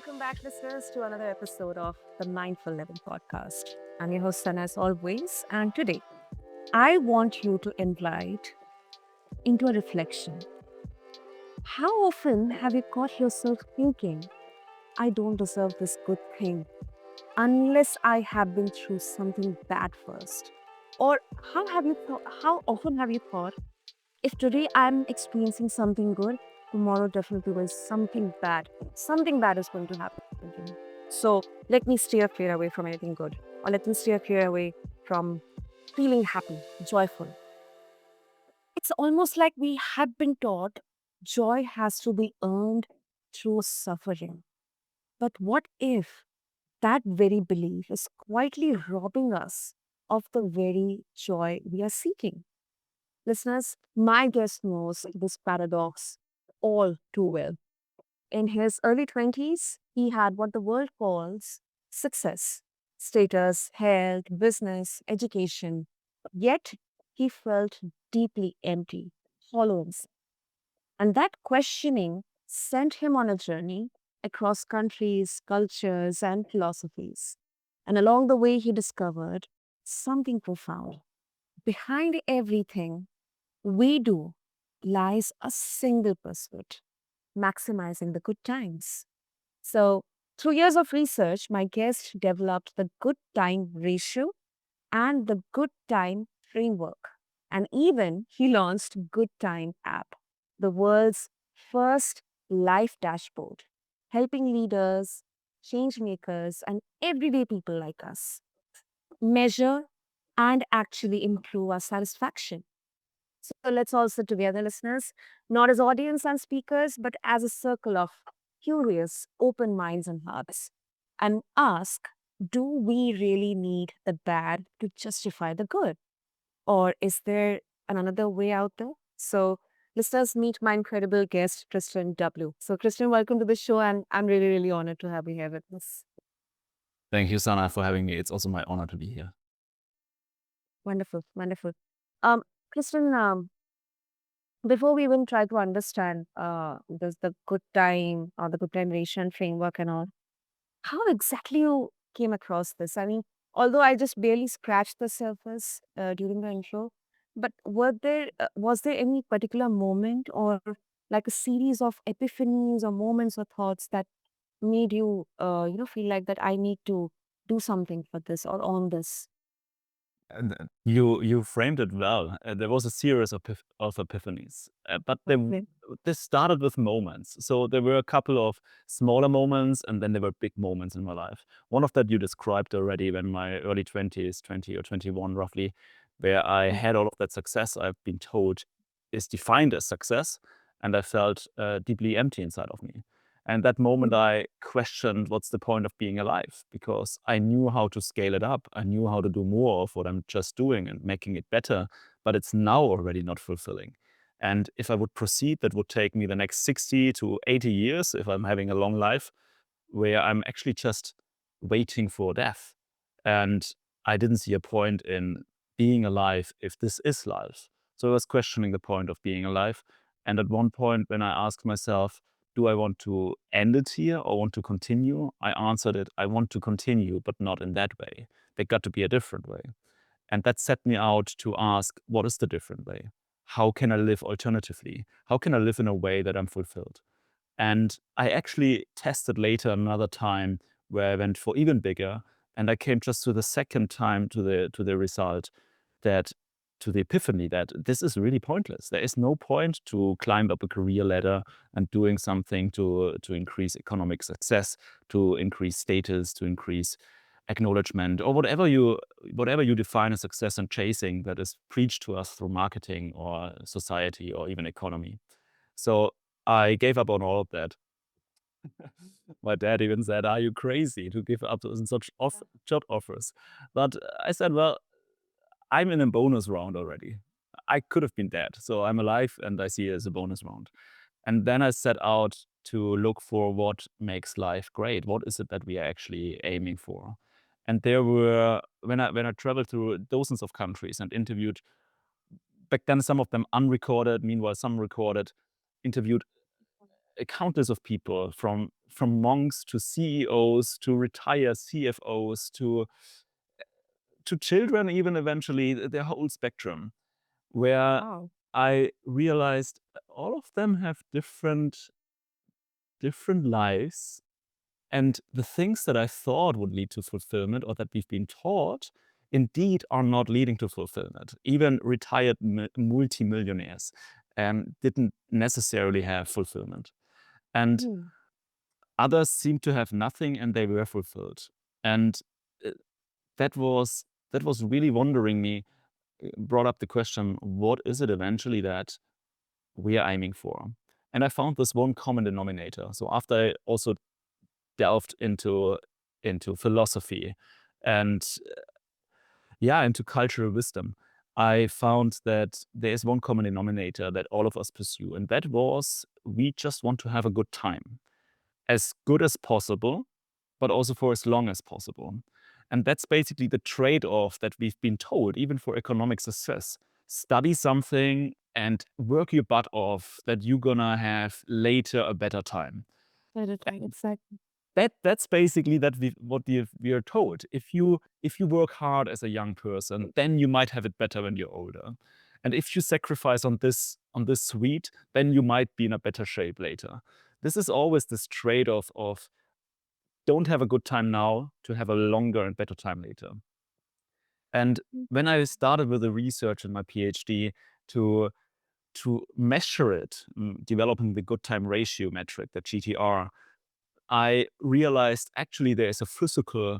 welcome back, listeners, to another episode of the Mindful Living podcast. I'm your host, Sana, as always, and today I want you to invite into a reflection. How often have you caught yourself thinking, I don't deserve this good thing unless I have been through something bad first? Or how often have you thought, if today I'm experiencing something good, tomorrow definitely will something bad is going to happen to me. So let me steer clear away from anything good, or let me steer clear away from feeling happy, joyful. It's almost like we have been taught joy has to be earned through suffering. But what if that very belief is quietly robbing us of the very joy we are seeking? Listeners, my guest knows this paradox all too well. In his early 20s, he had what the world calls success, status, health, business, education. Yet he felt deeply empty, hollow inside. And that questioning sent him on a journey across countries, cultures, and philosophies. And along the way, he discovered something profound. Behind everything we do lies a single pursuit: maximizing the good times. So, through years of research, my guest developed the good time ratio and the good time framework. And even he launched GoodTime App, the world's first life dashboard, helping leaders, changemakers, and everyday people like us measure and actually improve our satisfaction. So let's all sit together, listeners, not as audience and speakers, but as a circle of curious, open minds and hearts, and ask, do we really need the bad to justify the good? Or is there another way out there? So, listeners, meet my incredible guest, Christian W. So, Christian, welcome to the show, and I'm really, really honored to have you here with us. Thank you, Sana, for having me. It's also my honor to be here. Wonderful, wonderful. Um, Christian, before we even try to understand the good time or the good time ratio framework and all, how exactly you came across this? I mean, although I just barely scratched the surface during the intro, but was there any particular moment or like a series of epiphanies or moments or thoughts that made you feel like that I need to do something for this or on this? And you framed it well. There was a series of epiphanies, but Okay. this started with moments. So there were a couple of smaller moments, and then there were big moments in my life. One of that you described already when my early 20s, 20 or 21 roughly, where I Mm, had all of that success I've been told is defined as success, and I felt deeply empty inside of me. And that moment, mm, I questioned what's the point of being alive, because I knew how to scale it up. I knew how to do more of what I'm just doing and making it better, but it's now already not fulfilling. And if I would proceed, that would take me the next 60 to 80 years if I'm having a long life, where I'm actually just waiting for death. And I didn't see a point in being alive if this is life. So I was questioning the point of being alive. And at one point, when I asked myself, do I want to end it here or want to continue? I answered it, I want to continue, but not in that way. There got to be a different way. And that set me out to ask, what is the different way? How can I live alternatively? How can I live in a way that I'm fulfilled? And I actually tested later another time where I went for even bigger. And I came just to the second time to the result that to the epiphany that this is really pointless. There is no point to climb up a career ladder and doing something to increase economic success, to increase status, to increase acknowledgement, or whatever you define as success and chasing that is preached to us through marketing or society or even economy. So I gave up on all of that. My dad even said, "Are you crazy to give up on such job offers?" But I said, "Well, I'm in a bonus round already. I could have been dead, so I'm alive, and I see it as a bonus round." And then I set out to look for what makes life great. What is it that we are actually aiming for? And there were when I traveled through dozens of countries and interviewed back then some of them unrecorded, meanwhile some recorded, interviewed countless of people, from monks to CEOs to retired CFOs to children, even eventually, their whole spectrum, where Wow. I realized all of them have different lives, and the things that I thought would lead to fulfillment or that we've been taught indeed are not leading to fulfillment. Even retired multimillionaires didn't necessarily have fulfillment. And Mhm. others seemed to have nothing and they were fulfilled. And uh, that was really wondering me, brought up the question, what is it eventually that we are aiming for? And I found this one common denominator. So after I also delved into philosophy and into cultural wisdom, I found that there is one common denominator that all of us pursue, and that was we just want to have a good time, as good as possible, but also for as long as possible. And that's basically the trade-off that we've been told, even for economic success. Study something and work your butt off that you're gonna have later a better time. That is right, exactly. That's basically we are told. If you work hard as a young person, then you might have it better when you're older. And if you sacrifice on this sweet, then you might be in a better shape later. This is always this trade-off of don't have a good time now to have a longer and better time later. And when I started with the research in my PhD to measure it, developing the good time ratio metric, the GTR, I realized actually there's a physical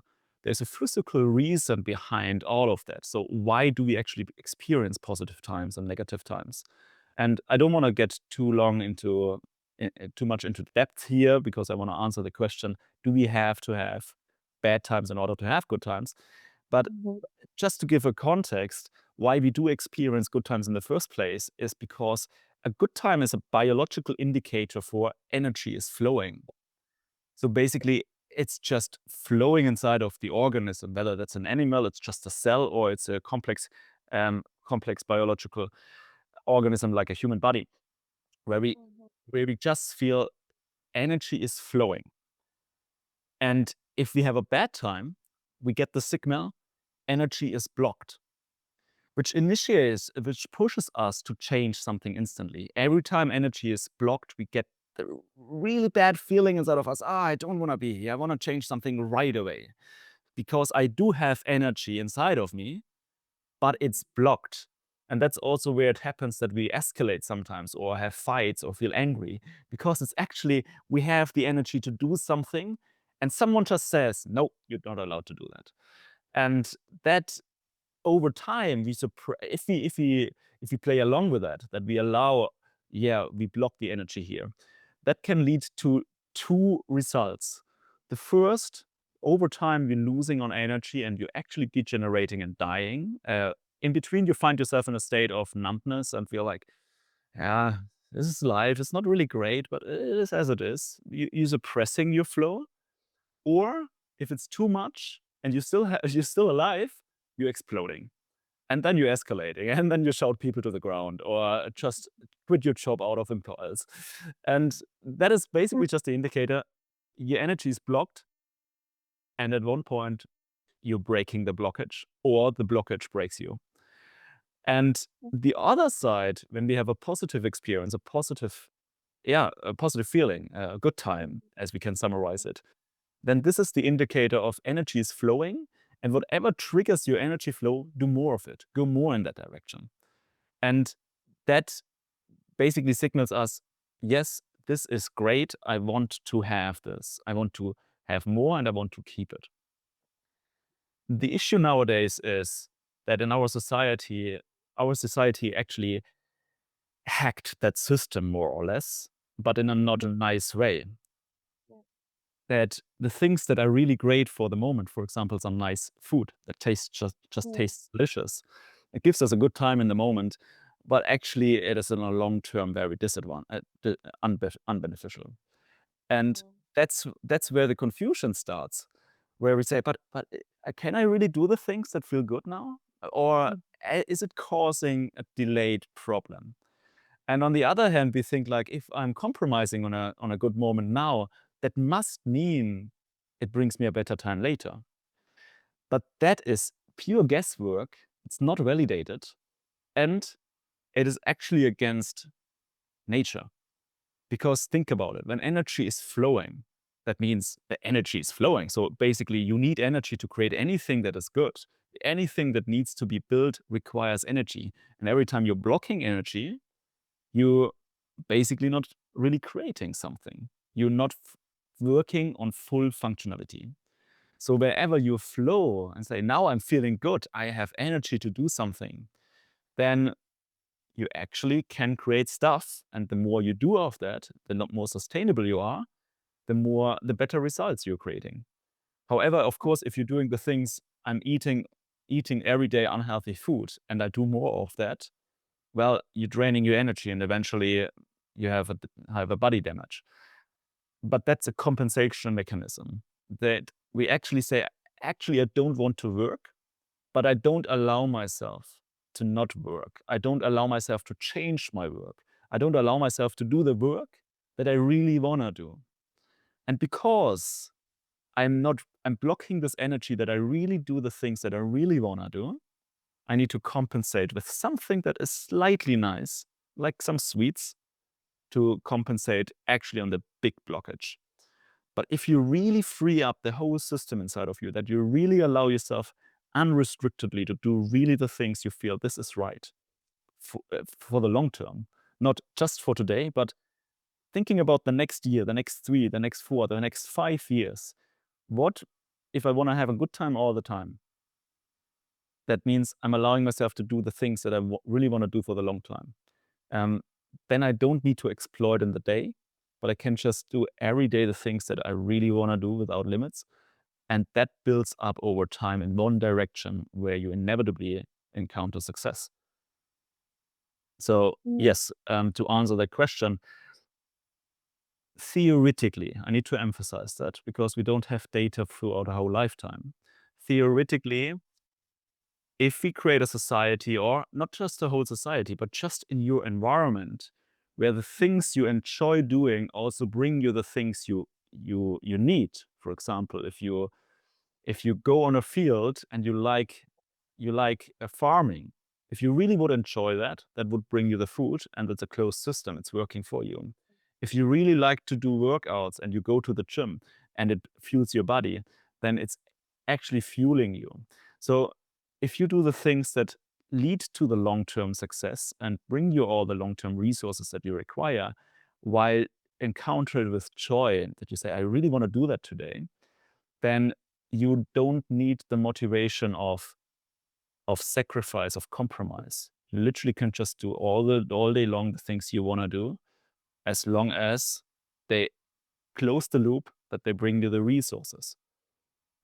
reason behind all of that. So why do we actually experience positive times and negative times? And I don't want to get too much into depth here because I want to answer the question: do we have to have bad times in order to have good times? But Mhm. just to give a context, why we do experience good times in the first place is because a good time is a biological indicator for energy is flowing. So basically, it's just flowing inside of the organism, whether that's an animal, it's just a cell, or it's a complex biological organism like a human body, where we just feel energy is flowing. And if we have a bad time, we get the signal energy is blocked, which pushes us to change something instantly. Every time energy is blocked, we get the really bad feeling inside of us. I don't want to be here. I want to change something right away because I do have energy inside of me, but it's blocked. And that's also where it happens that we escalate sometimes or have fights or feel angry because it's actually we have the energy to do something and someone just says, no, you're not allowed to do that. And that over time, if we play along with that we allow, we block the energy here. That can lead to two results. The first, over time, you're losing on energy and you're actually degenerating and dying. In between, you find yourself in a state of numbness and feel like, yeah, this is life. It's not really great, but it is as it is. You're suppressing your flow, or if it's too much and you're still alive, you're exploding. And then you're escalating, and then you shout people to the ground or just quit your job out of impulse. And that is basically just the indicator your energy is blocked, and at one point you're breaking the blockage or the blockage breaks you. And the other side, when we have a positive experience, a positive feeling, a good time, as we can summarize it, then this is the indicator of energy is flowing. And whatever triggers your energy flow, do more of it, go more in that direction. And that basically signals us, yes, this is great. I want to have this. I want to have more and I want to keep it. The issue nowadays is that in our society actually hacked that system more or less, but in a not a nice way. That the things that are really great for the moment, for example, some nice food that tastes just tastes delicious. It gives us a good time in the moment, but actually it is in a long term very unbeneficial. And that's where the confusion starts, where we say, but can I really do the things that feel good now, or is it causing a delayed problem? And on the other hand, we think like, if I'm compromising on a good moment now, that must mean it brings me a better time later. But that is pure guesswork. It's not validated, and it is actually against nature. Because think about it, when energy is flowing, that means the energy is flowing. So basically, you need energy to create anything that is good. Anything that needs to be built requires energy. And every time you're blocking energy, you're basically not really creating something. You're not working on full functionality. So wherever you flow and say, now I'm feeling good, I have energy to do something, then you actually can create stuff. And the more you do of that, the more sustainable you are, the better results you're creating. However, of course, if you're doing the things I'm eating every day unhealthy food, and I do more of that, well, you're draining your energy, and eventually you have a body damage. But that's a compensation mechanism that we actually say, actually, I don't want to work, but I don't allow myself to not work. I don't allow myself to change my work. I don't allow myself to do the work that I really want to do. And because I'm blocking this energy that I really do the things that I really want to do, I need to compensate with something that is slightly nice, like some sweets, to compensate actually on the big blockage. But if you really free up the whole system inside of you, that you really allow yourself unrestrictedly to do really the things you feel this is right for the long term, not just for today, but thinking about the next year, the next 3, the next 4, the next 5 years. What if I want to have a good time all the time? That means I'm allowing myself to do the things that I really want to do for the long time. Um, then I don't need to exploit in the day, but I can just do every day the things that I really want to do without limits. And that builds up over time in one direction where you inevitably encounter success. So, Mm. yes, to answer that question, theoretically, I need to emphasize that because we don't have data throughout a whole lifetime. Theoretically, if we create a society, or not just a whole society, but just in your environment, where the things you enjoy doing also bring you the things you need. For example, if you go on a field and you like farming, if you really would enjoy that, that would bring you the food, and it's a closed system. It's working for you. If you really like to do workouts and you go to the gym and it fuels your body, then it's actually fueling you. So if you do the things that lead to the long-term success and bring you all the long-term resources that you require, while encounter it with joy, that you say, I really want to do that today, then you don't need the motivation of sacrifice, of compromise. You literally can just do all day long the things you want to do, as long as they close the loop, that they bring you the resources.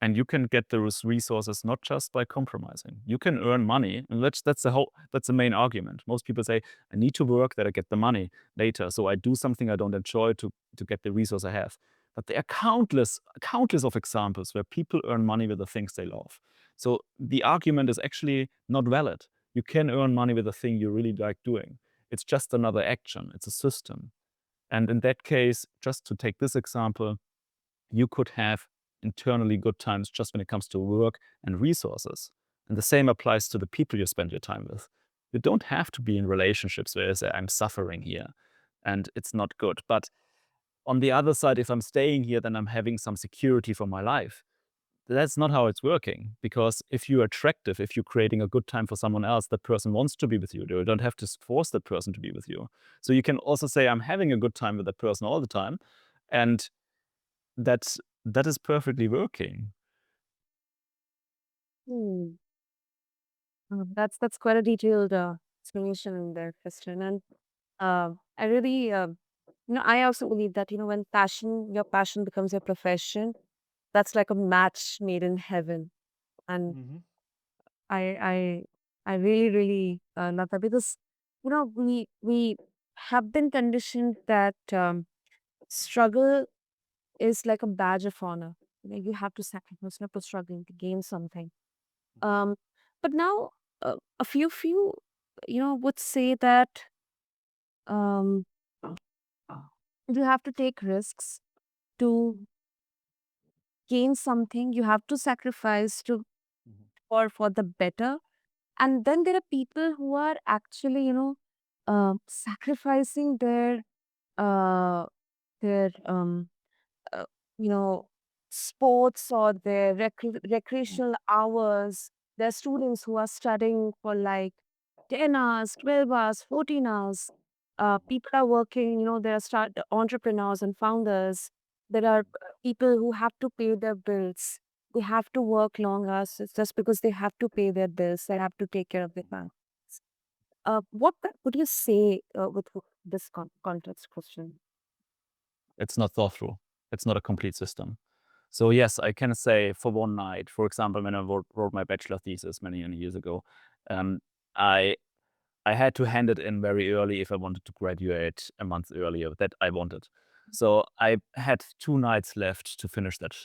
And you can get those resources not just by compromising. You can earn money, and that's the main argument. Most people say, I need to work that I get the money later, so I do something I don't enjoy to get the resource I have. But there are countless of examples where people earn money with the things they love. So the argument is actually not valid. You can earn money with the thing you really like doing. It's just another action. It's a system. And in that case, just to take this example, you could have internally good times just when it comes to work and resources. And the same applies to the people you spend your time with. You don't have to be in relationships where you say, I'm suffering here and it's not good. But on the other side, if I'm staying here, then I'm having some security for my life. That's not how it's working, because if you're attractive, if you're creating a good time for someone else, that person wants to be with you. You don't have to force that person to be with you. So you can also say, I'm having a good time with that person all the time. And that that is perfectly working. Hmm. That's quite a detailed explanation in there, Christian. And I really, I also believe that when your passion becomes your profession, that's like a match made in heaven. And Mhm. I, I, I really, really love that because we have been conditioned that struggle is like a badge of honor. You have to sacrifice for struggling to gain something. Um, but now a few would say that um, you have to take risks to gain something. You have to sacrifice to for the better. And then there are people who are actually, sacrificing uh, their uh, you know, sports or their recreational hours. There are students who are studying for like 10 hours, 12 hours, 14 hours. People are working, there are entrepreneurs and founders. There are people who have to pay their bills. They have to work long hours just because they have to pay their bills. They have to take care of their family. What would you say with this context, Christian? It's not thought through. It's not a complete system. So yes, I can say for one night, for example, when I wrote my bachelor thesis many, many years ago, um, I I had to hand it in very early if I wanted to graduate a month earlier. That I wanted. So I had 2 nights left to finish that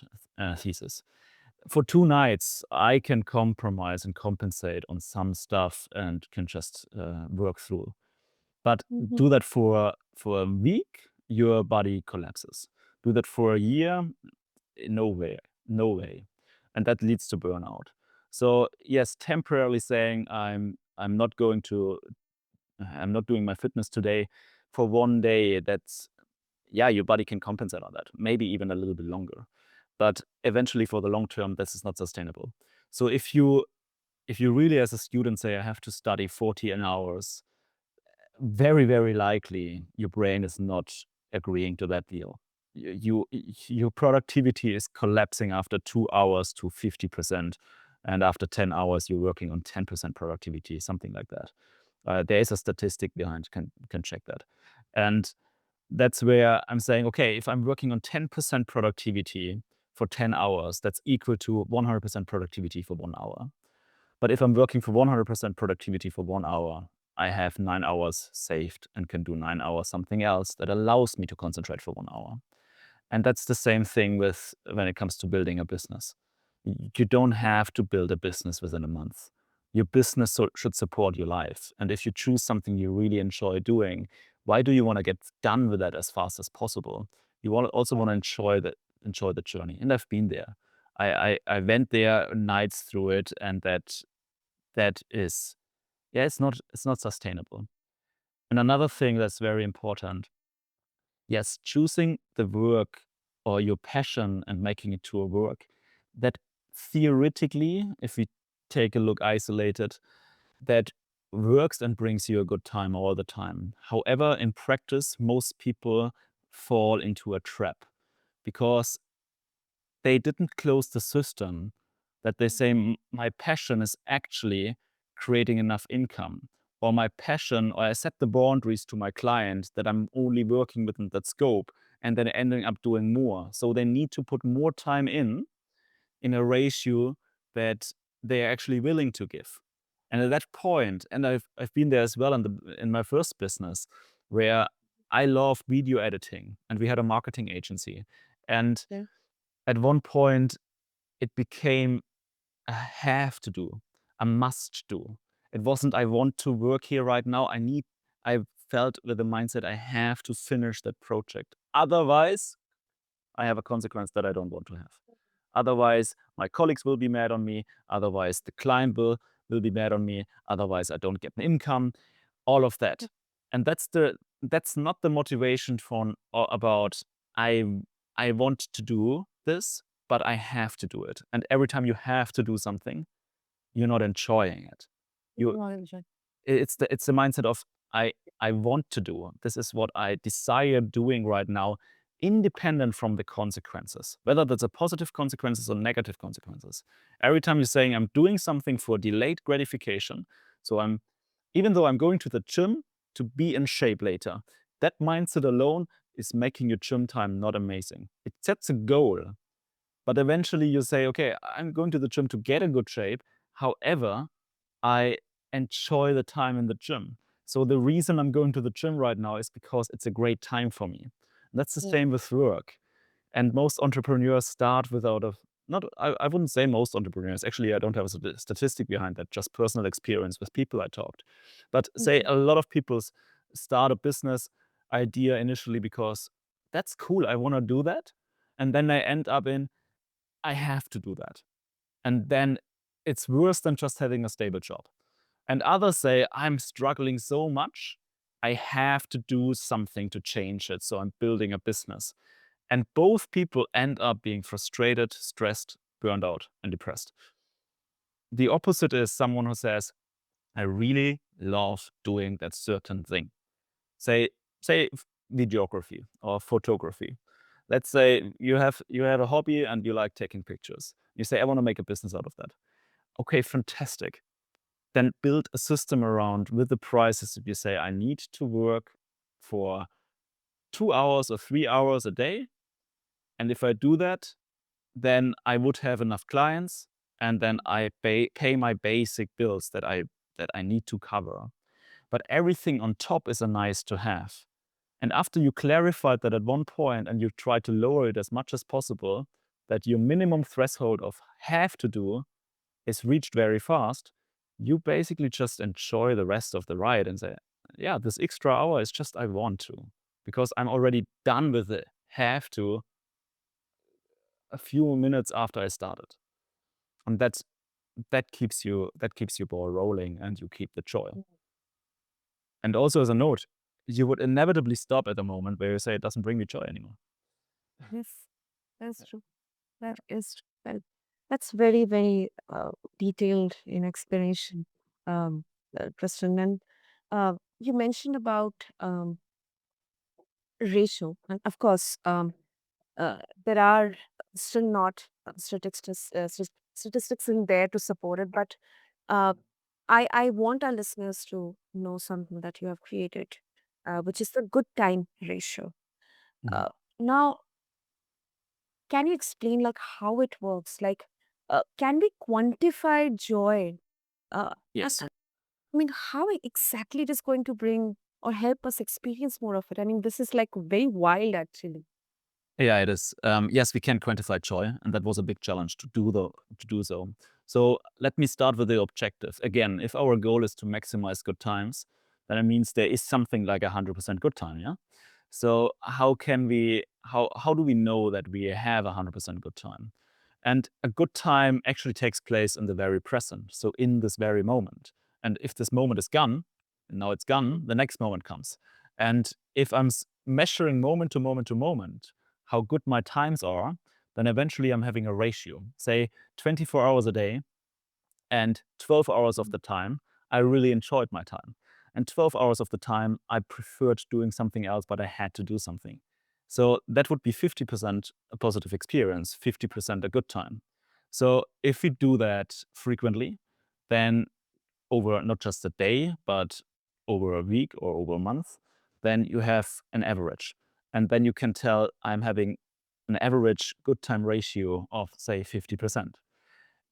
thesis. For 2 nights, I can compromise and compensate on some stuff and can just work through. But Mhm. do that for a week, your body collapses. Do that for a year, no way, no way, and that leads to burnout. So yes, temporarily saying I'm not going to I'm not doing my fitness today for one day. That's yeah, your body can compensate on that, maybe even a little bit longer, but eventually for the long term, this is not sustainable. So if you really as a student say I have to study 40 hours, very, very likely your brain is not agreeing to that deal. Your productivity is collapsing after 2 hours to 50%, and after 10 hours, you're working on 10% productivity, something like that. There is a statistic behind, can check that. And that's where I'm saying, okay, if I'm working on 10% productivity for 10 hours, that's equal to 100% productivity for 1 hour. But if I'm working for 100% productivity for 1 hour, I have 9 hours saved and can do 9 hours something else that allows me to concentrate for 1 hour. And that's the same thing with when it comes to building a business. You don't have to build a business within a month. Your business should support your life. And if you choose something you really enjoy doing, why do you want to get done with that as fast as possible? You also want to enjoy the journey. And I've been there. I went there nights through it, and that is yeah, it's not sustainable. And another thing that's very important, yes, choosing the work or your passion and making it to a work that theoretically, if we take a look isolated, that works and brings you a good time all the time. However, in practice, most people fall into a trap because they didn't close the system that they say, My passion is actually creating enough income, or my passion, or I set the boundaries to my client that I'm only working within that scope and then ending up doing more. So they need to put more time in a ratio that they're actually willing to give. And at that point, and I've been there as well in my first business, where I loved video editing and we had a marketing agency. And Yeah. at one point it became a have to do, a must do. It wasn't I want to work here right now. I felt with the mindset I have to finish that project. Otherwise, I have a consequence that I don't want to have. Otherwise, my colleagues will be mad on me. Otherwise, the client will be mad on me. Otherwise, I don't get an income. All of that. And that's not the motivation for about I I want to do this, but I have to do it. And every time you have to do something, you're not enjoying it. You it's the mindset of I I want to do. This is what I desire doing right now, independent from the consequences, whether that's a positive consequences or negative consequences. Every time you're saying I'm doing something for delayed gratification, so I'm even though I'm going to the gym to be in shape later, that mindset alone is making your gym time not amazing. It sets a goal, but eventually you say, okay, I'm going to the gym to get in good shape. However, I enjoy the time in the gym. So the reason I'm going to the gym right now is because it's a great time for me. And that's the Yeah. same with work. And most entrepreneurs start without a not I wouldn't say most entrepreneurs. Actually, I don't have a statistic behind that, just personal experience with people I talked. But say Mhm. a lot of people start a business idea initially because that's cool. I want to do that. And then I end up in, I have to do that. And then it's worse than just having a stable job. And others say, I'm struggling so much, I have to do something to change it. So I'm building a business. And both people end up being frustrated, stressed, burned out, and depressed. The opposite is someone who says, I really love doing that certain thing. Say, say videography or photography. Let's say you have a hobby and you like taking pictures. You say, I want to make a business out of that. Okay, fantastic. Then build a system around with the prices that you say, I need to work for 2 hours or 3 hours a day. And if I do that, then I would have enough clients, and then I pay my basic bills that I need to cover. But everything on top is a nice to have. And after you clarified that at one point and you try to lower it as much as possible, that your minimum threshold of have to do is reached very fast, you basically just enjoy the rest of the ride and say, yeah, this extra hour is just I want to, because I'm already done with the have to a few minutes after I started. And that keeps your ball rolling and you keep the joy. And also as a note, you would inevitably stop at the moment where you say it doesn't bring me joy anymore. Yes, that's true. That is true. That's very, very detailed in explanation, Christian. And you mentioned about ratio, and of course, there are still not statistics in there to support it, but uh, I want our listeners to know something that you have created, which is the good time ratio. Mhm. Uh, Now, can you explain like how it works? Like, can we quantify joy? And Yes. I mean, how exactly it is going to bring or help us experience more of it? I mean, this is like very wild, actually. Yeah, it is. Yes, we can quantify joy, and that was a big challenge to do so. So let me start with the objective. Again, if our goal is to maximize good times, then it means there is something like 100% good time. Yeah. So how do we know that we have 100% good time? And a good time actually takes place in the very present, so in this very moment. And if this moment is gone, and now it's gone, the next moment comes. And if I'm measuring moment to moment to moment how good my times are, then eventually I'm having a ratio. Say 24 hours a day, and 12 hours of the time, I really enjoyed my time. And 12 hours of the time, I preferred doing something else, but I had to do something. So that would be 50% a positive experience, 50% a good time. So if we do that frequently, then over not just a day, but over a week or over a month, then you have an average. And then you can tell I'm having an average good time ratio of, say, 50%.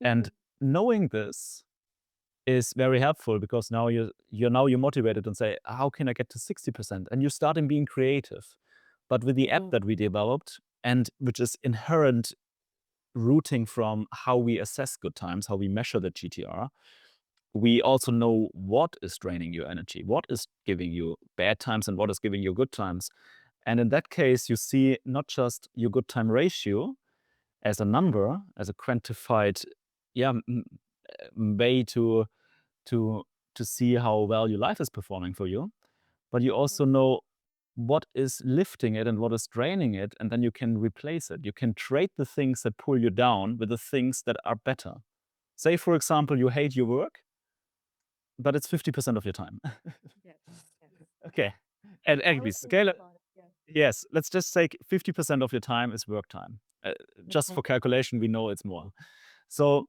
And knowing this is very helpful because now you're motivated and say, how can I get to 60%? And you start in being creative. But with the app that we developed, and which is inherent rooting from how we assess good times, how we measure the GTR, we also know what is draining your energy, what is giving you bad times and what is giving you good times. And in that case, you see not just your good time ratio as a number, as a quantified, yeah, way to to see how well your life is performing for you, but you also know what is lifting it and what is draining it, and then you can replace it. You can trade the things that pull you down with the things that are better. Say, for example, you hate your work, but it's 50% of your time. Yes, yes. Okay. And I actually, was thinking scale it. about it. Yeah. Yes, let's just say 50% of your time is work time. Just Okay. for calculation, we know it's more. So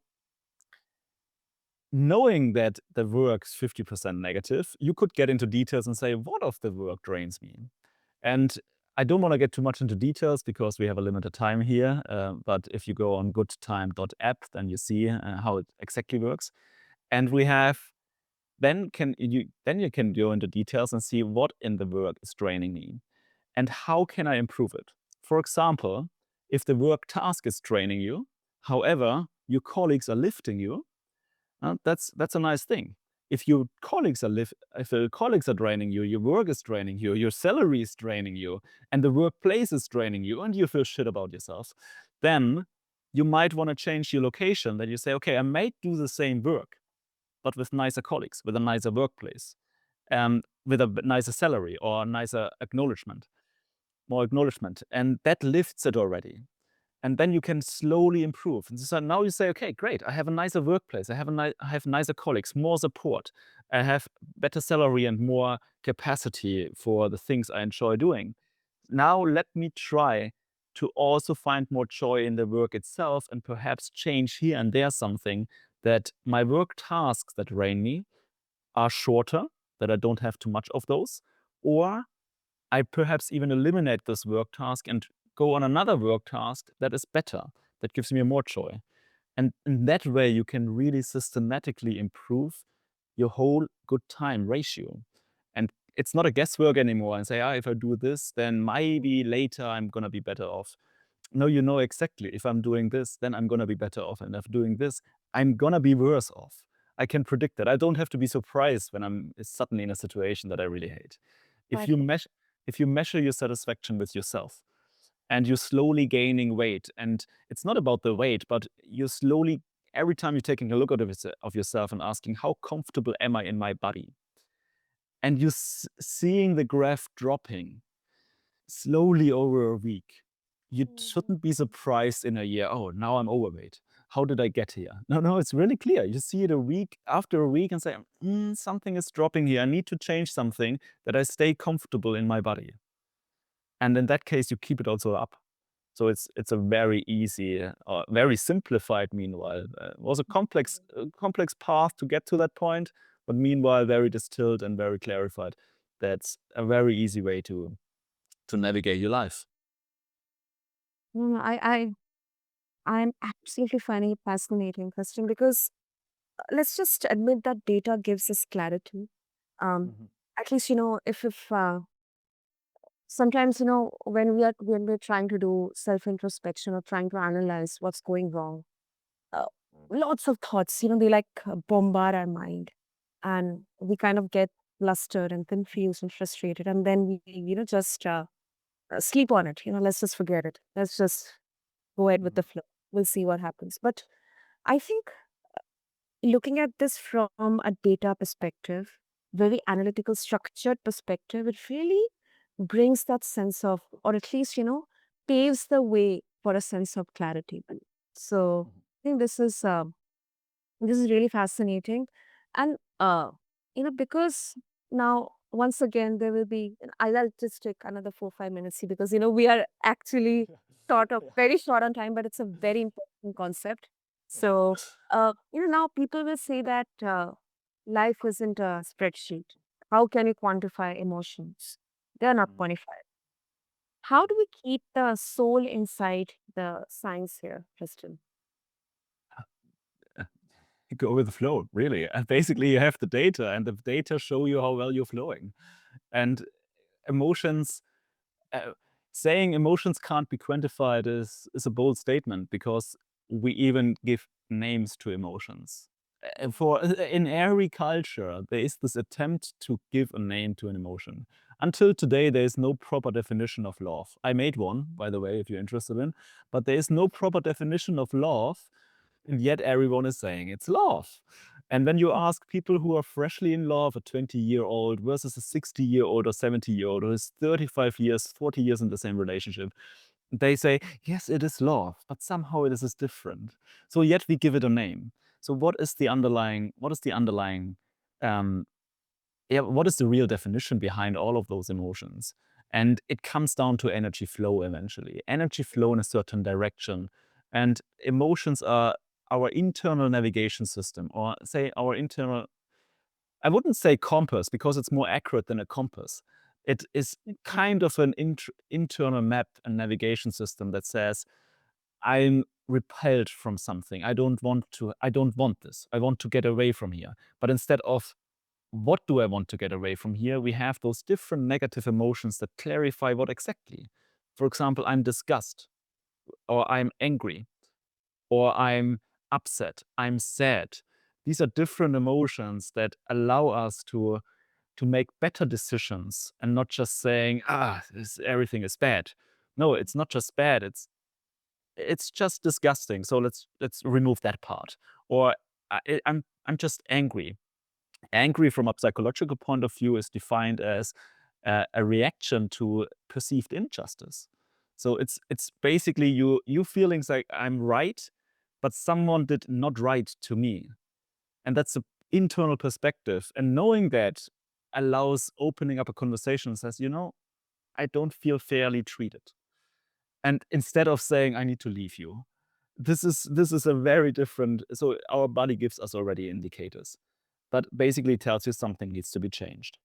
knowing that the work's 50% negative, you could get into details and say, what of the work drains me? And I don't want to get too much into details because we have a limited time here. But if you go on goodtime.app, then you see how it exactly works. And we have then you can go into details and see what in the work is draining me and how can I improve it. For example, if the work task is draining you, however, your colleagues are lifting you, that's a nice thing. If your colleagues are if your colleagues are draining you, your work is draining you, your salary is draining you, and the workplace is draining you, and you feel shit about yourself, then you might want to change your location. That you say, okay, I might do the same work, but with nicer colleagues, with a nicer workplace, with a nicer salary or a nicer acknowledgement, more acknowledgement, and that lifts it already. And then you can slowly improve. And so now you say, okay, great, I have a nicer workplace, I have nicer colleagues, more support, I have better salary and more capacity for the things I enjoy doing. Now let me try to also find more joy in the work itself and perhaps change here and there something, that my work tasks that drain me are shorter, that I don't have too much of those, or I perhaps even eliminate this work task and go on another work task that is better, that gives me more joy. And in that way, you can really systematically improve your whole good time ratio. And it's not a guesswork anymore and say, if I do this, then maybe later I'm going to be better off. No, you know exactly, if I'm doing this, then I'm going to be better off. And if doing this, I'm going to be worse off. I can predict that. I don't have to be surprised when I'm suddenly in a situation that I really hate. If Right. you measure if you measure your satisfaction with yourself and you're slowly gaining weight, and it's not about the weight, but you're slowly, every time you're taking a look at of yourself and asking, how comfortable am I in my body? And you seeing the graph dropping slowly over a week, you shouldn't be surprised in a year, oh, now I'm overweight. How did I get here? No, no, it's really clear. You see it a week after a week and say, something is dropping here. I need to change something that I stay comfortable in my body. And in that case, you keep it also up. So it's a very easy, very simplified. Meanwhile, it was a complex path to get to that point, but meanwhile very distilled and very clarified. That's a very easy way to navigate your life. Mm, I'm absolutely finding it fascinating, Christian, because let's just admit that data gives us clarity. Um, Mhm. at least, if sometimes, when we're trying to do self introspection or trying to analyze what's going wrong, uh, lots of thoughts, they like bombard our mind, and we kind of get flustered and confused and frustrated, and then we, just sleep on it. Let's just forget it. Let's just go ahead with the Mhm. flow. We'll see what happens. But I think looking at this from a data perspective, very analytical, structured perspective, it really brings that sense of, or at least, paves the way for a sense of clarity. So I think this is really fascinating. And, because now, once again, there will be, and I'll just take another 4, 5 minutes here because, we are actually very short on time, but it's a very important concept. So, now people will say that life isn't a spreadsheet. How can you quantify emotions? They're not Mhm. quantified. How do we keep the soul inside the science here, Kristen? Go with the flow, really. And basically, you have the data, and the data show you how well you're flowing. And emotions, uh, saying emotions can't be quantified is a bold statement, because we even give names to emotions. For in every culture, there is this attempt to give a name to an emotion. Until today, there is no proper definition of love. I made one, by the way, if you're interested in, but there is no proper definition of love, and yet everyone is saying it's love. And when you ask people who are freshly in love, a 20-year-old versus a 60-year-old or 70-year-old who is 35 years, 40 years in the same relationship, they say, yes, it is love, but somehow it is different. So yet we give it a name. So um, what is the real definition behind all of those emotions? And it comes down to energy flow eventually. Energy flow in a certain direction. And emotions are our internal navigation system, or say our internal, I wouldn't say compass because it's more accurate than a compass. It is kind of an internal map and navigation system that says, I'm repelled from something. I don't want this. I want to get away from here. But instead of what do I want to get away from here, we have those different negative emotions that clarify what exactly. For example, I'm disgust, or I'm angry, or I'm upset, I'm sad. These are different emotions that allow us to make better decisions and not just saying, everything is bad. No, it's not just bad. It's just disgusting. So let's remove that part. Or I'm just angry. Angry from a psychological point of view is defined as a reaction to perceived injustice. So it's basically you feeling like I'm right, but someone did not right to me, and that's an internal perspective. And knowing that allows opening up a conversation and says, I don't feel fairly treated. And instead of saying I need to leave you, this is a very different. So our body gives us already indicators, but basically tells you something needs to be changed.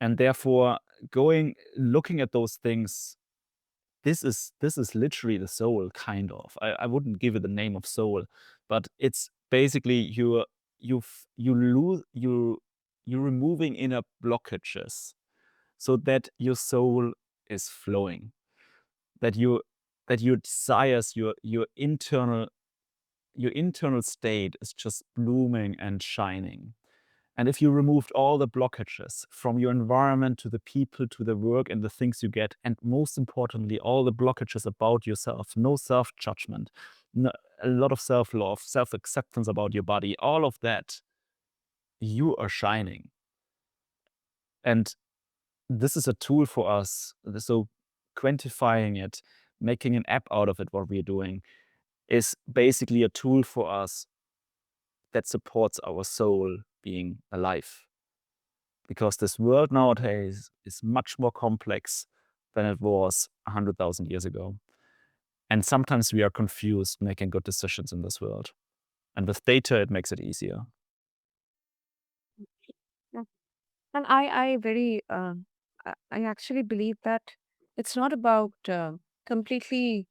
And therefore, looking at those things, this is literally the soul, kind of. I wouldn't give it the name of soul, but it's basically you're removing inner blockages so that your soul is flowing, that your desires, your internal state is just blooming and shining. And if you removed all the blockages from your environment to the people, to the work and the things you get, and most importantly, all the blockages about yourself, no self-judgment, a lot of self-love, self-acceptance about your body, all of that, you are shining. And this is a tool for us. So quantifying it, making an app out of it, what we're doing, is basically a tool for us that supports our soul being alive. Because this world nowadays is much more complex than it was 100,000 years ago. And sometimes we are confused making good decisions in this world. And with data, it makes it easier. Yeah. And I actually believe that it's not about completely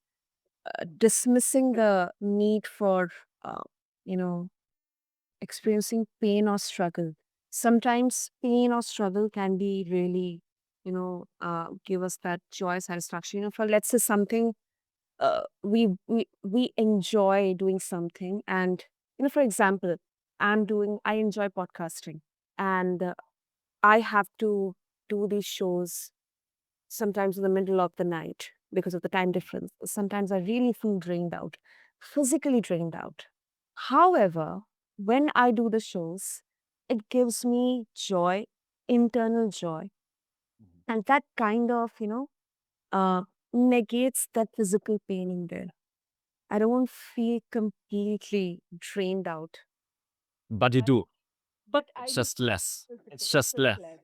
dismissing the need for, uh, you know, experiencing pain or struggle. Sometimes pain or struggle can be really, give us that joy, satisfaction. For, let's say, something, we enjoy doing something, and for example, I enjoy podcasting, and I have to do these shows sometimes in the middle of the night because of the time difference. Sometimes I really feel drained out, physically drained out. However, when I do the shows, it gives me joy, internal joy. And that kind of, uh, negates that physical pain in there. I don't feel completely drained out. But you do. But It's I do just less. It's it's just just less. less.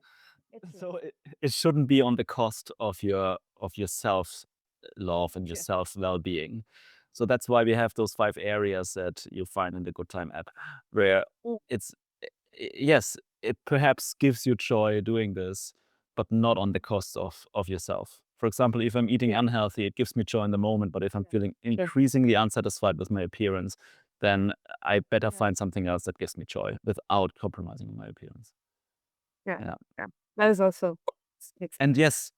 It's less. So it shouldn't be on the cost of your self love and your Yeah. self well-being. So that's why we have those 5 areas that you find in the GoodTime app, where Mm. it's yes, it perhaps gives you joy doing this, but not on the cost of yourself. For example, if I'm eating Yeah. unhealthy, it gives me joy in the moment, but if I'm feeling Sure. increasingly unsatisfied with my appearance, then I better Yeah. find something else that gives me joy without compromising on my appearance. Yeah. Yeah. Yeah. That is also makes And sense.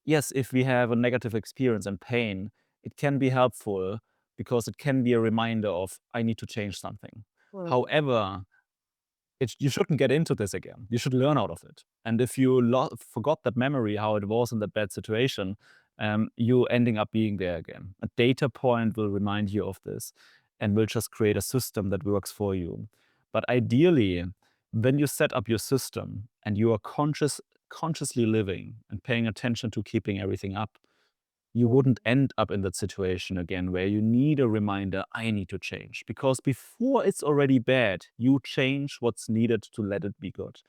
yes, if we have a negative experience and pain, it can be helpful because it can be a reminder of I need to change something. Mm. However, you shouldn't get into this again. You should learn out of it. And if you forgot that memory, how it was in that bad situation, you ending up being there again. A data point will remind you of this and will just create a system that works for you. But ideally, when you set up your system and you are consciously living and paying attention to keeping everything up, you wouldn't end up in that situation again where you need a reminder, I need to change. Because before it's already bad, you change what's needed to let it be good.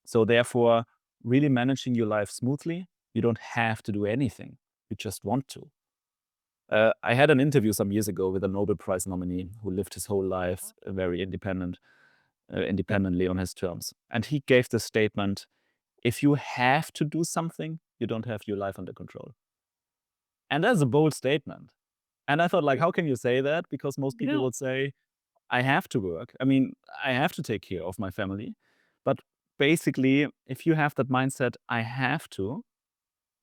So therefore, really managing your life smoothly, you don't have to do anything. You just want to. I had an interview some years ago with a Nobel Prize nominee who lived his whole life very independently on his terms. And he gave the statement, if you have to do something, you don't have your life under control. And that's a bold statement. And I thought, like, how can you say that? Because most people No. would say, I have to work. I mean, I have to take care of my family. But basically, if you have that mindset, I have to,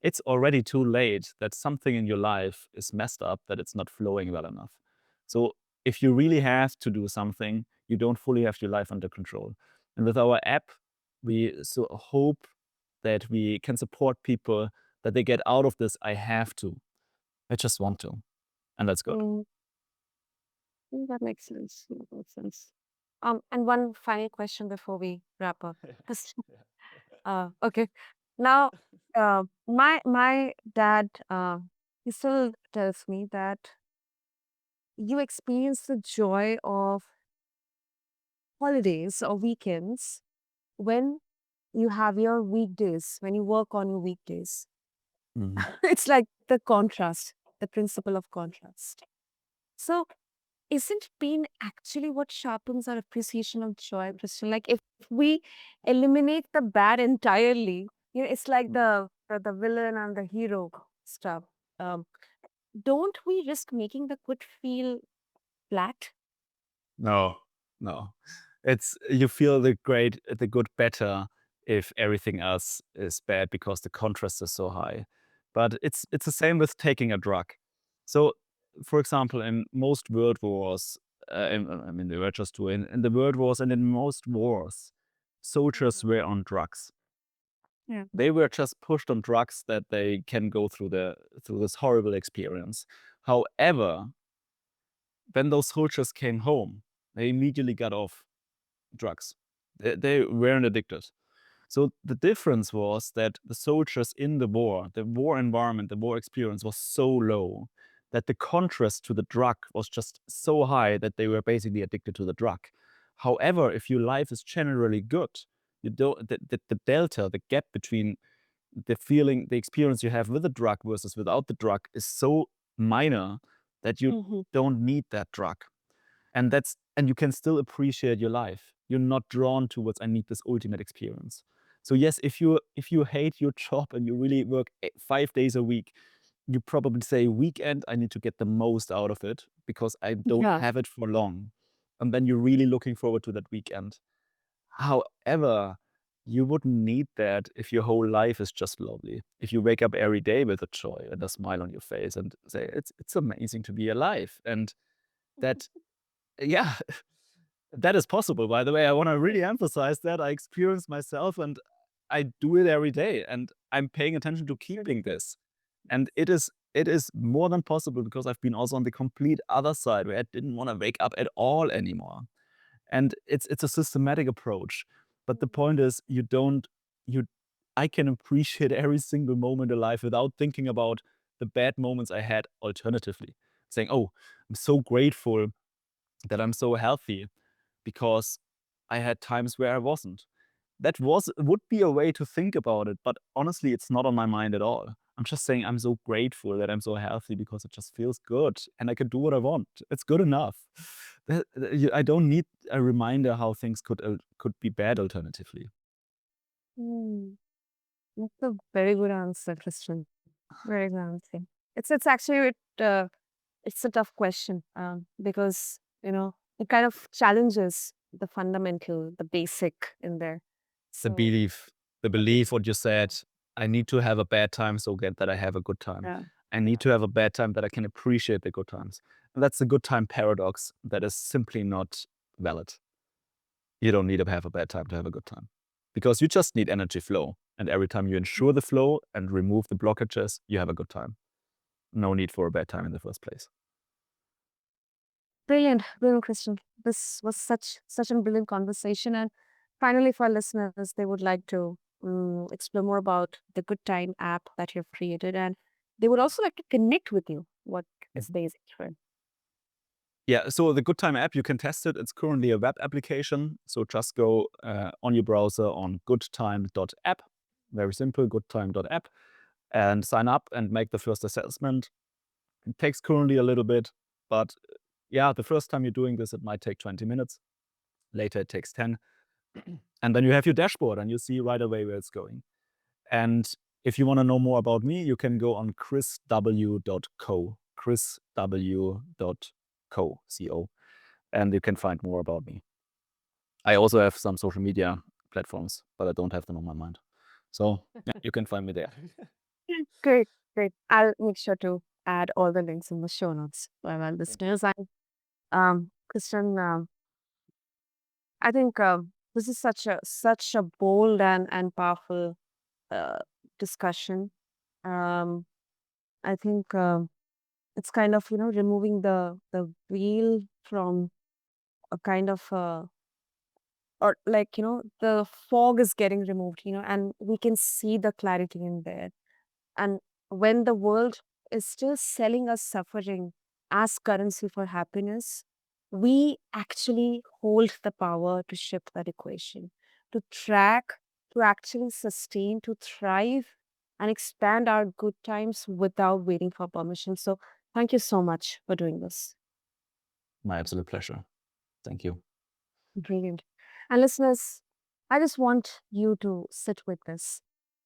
it's already too late that something in your life is messed up, that it's not flowing well enough. So if you really have to do something, you don't fully have your life under control. And with our app, we so hope that we can support people that they get out of this I have to. I just want to. And that's good. Mm, that makes sense. That makes sense. And one final question before we wrap up. Okay. Now, my dad, he still tells me that you experience the joy of holidays or weekends when you have your weekdays, when you work on your weekdays. Mhm. It's like the contrast, the principle of contrast. So, isn't pain actually what sharpens our appreciation of joy, Christian? Like if we eliminate the bad entirely, it's like the villain and the hero stuff. Um, don't we risk making the good feel flat? No, no. It's you feel the good better if everything else is bad because the contrast is so high. But it's the same with taking a drug. So, for example, in most world wars, I mean, there were just two in the world wars, and in most wars, soldiers Mhm. were on drugs. Yeah. They were just pushed on drugs that they can go through this horrible experience. However, when those soldiers came home, they immediately got off drugs. They weren't addicted. So the difference was that the soldiers in the war environment, the war experience was so low that the contrast to the drug was just so high that they were basically addicted to the drug. However, if your life is generally good, you don't the delta, the gap between the feeling, the experience you have with the drug versus without the drug is so minor that you Hmm. don't need that drug. And you can still appreciate your life. You're not drawn towards I need this ultimate experience. So yes, if you hate your job and you really work 5 days a week, you probably say weekend I need to get the most out of it because I don't Yeah. have it for long. And then you're really looking forward to that weekend. However, you wouldn't need that if your whole life is just lovely. If you wake up every day with a joy and a smile on your face and say it's amazing to be alive. And that yeah, that is possible, by the way. I wanna really emphasize that. I experience myself, and I do it every day, and I'm paying attention to keeping this. And it is more than possible because I've been also on the complete other side where I didn't wanna wake up at all anymore. And it's a systematic approach. But the point is you I can appreciate every single moment in life without thinking about the bad moments I had alternatively. Saying, "Oh, I'm so grateful that I'm so healthy because I had times where I wasn't." That would be a way to think about it, but honestly, it's not on my mind at all. I'm just saying I'm so grateful that I'm so healthy because it just feels good and I can do what I want. It's good enough. I don't need a reminder how things could be bad alternatively. Mm, that's a very good answer, Christian. Very good answer. It's actually it's a tough question because it kind of challenges the fundamental, the basic in there. The So belief, the the belief, what you said, I need to have a bad time so get that I have a good time. yeah. I need to have a bad time that I can appreciate the good times. And that's the good time paradox that is simply not valid. You don't need to have a bad time to have a good time because you just need energy flow. And every time you ensure the flow and remove the blockages, you have a good time. No need for a bad time in the first place. Brilliant, brilliant, Christian. This was such a brilliant conversation. And finally, for our listeners, they would like to explore more about the GoodTime app that you've created, and they would also like to connect with you. What is the easiest way? Yeah, so the GoodTime app, you can test it. It's currently a web application. So just go on your browser on goodtime.app. Very simple, goodtime.app, and sign up and make the first assessment. It takes currently a little bit, but yeah, the first time you're doing this, it might take 20 minutes. Later, it takes 10. And then you have your dashboard and you see right away where it's going. And if you want to know more about me, you can go on chrisw.co, chrisw.co, C-O, and you can find more about me. I also have some social media platforms, but I don't have them on my mind. So yeah, you can find me there. Great, great. I'll make sure to add all the links in the show notes for our Thank you. listeners. And Christian, I think this is such a bold and powerful uh, discussion. Um, I think it's kind of removing the wheel from a kind of or like the fog is getting removed, and we can see the clarity in there. And when the world is still selling us suffering as currency for happiness, we actually hold the power to shift that equation, to track, to actually sustain, to thrive, and expand our good times without waiting for permission. So, thank you so much for doing this. My absolute pleasure. Thank you. Brilliant. And listeners, I just want you to sit with this.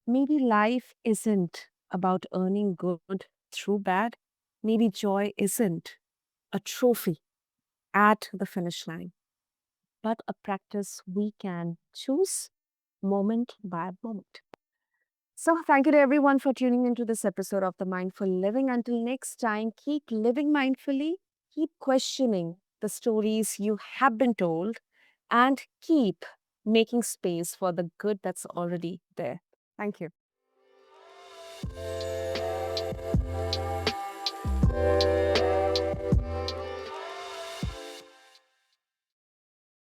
Maybe life isn't about earning good through bad. Maybe joy isn't a trophy at the finish line, but a practice we can choose moment by moment. So, thank you to everyone for tuning into this episode of The Mindful Living. Until next time, keep living mindfully, keep questioning the stories you have been told, and keep making space for the good that's already there. Thank you.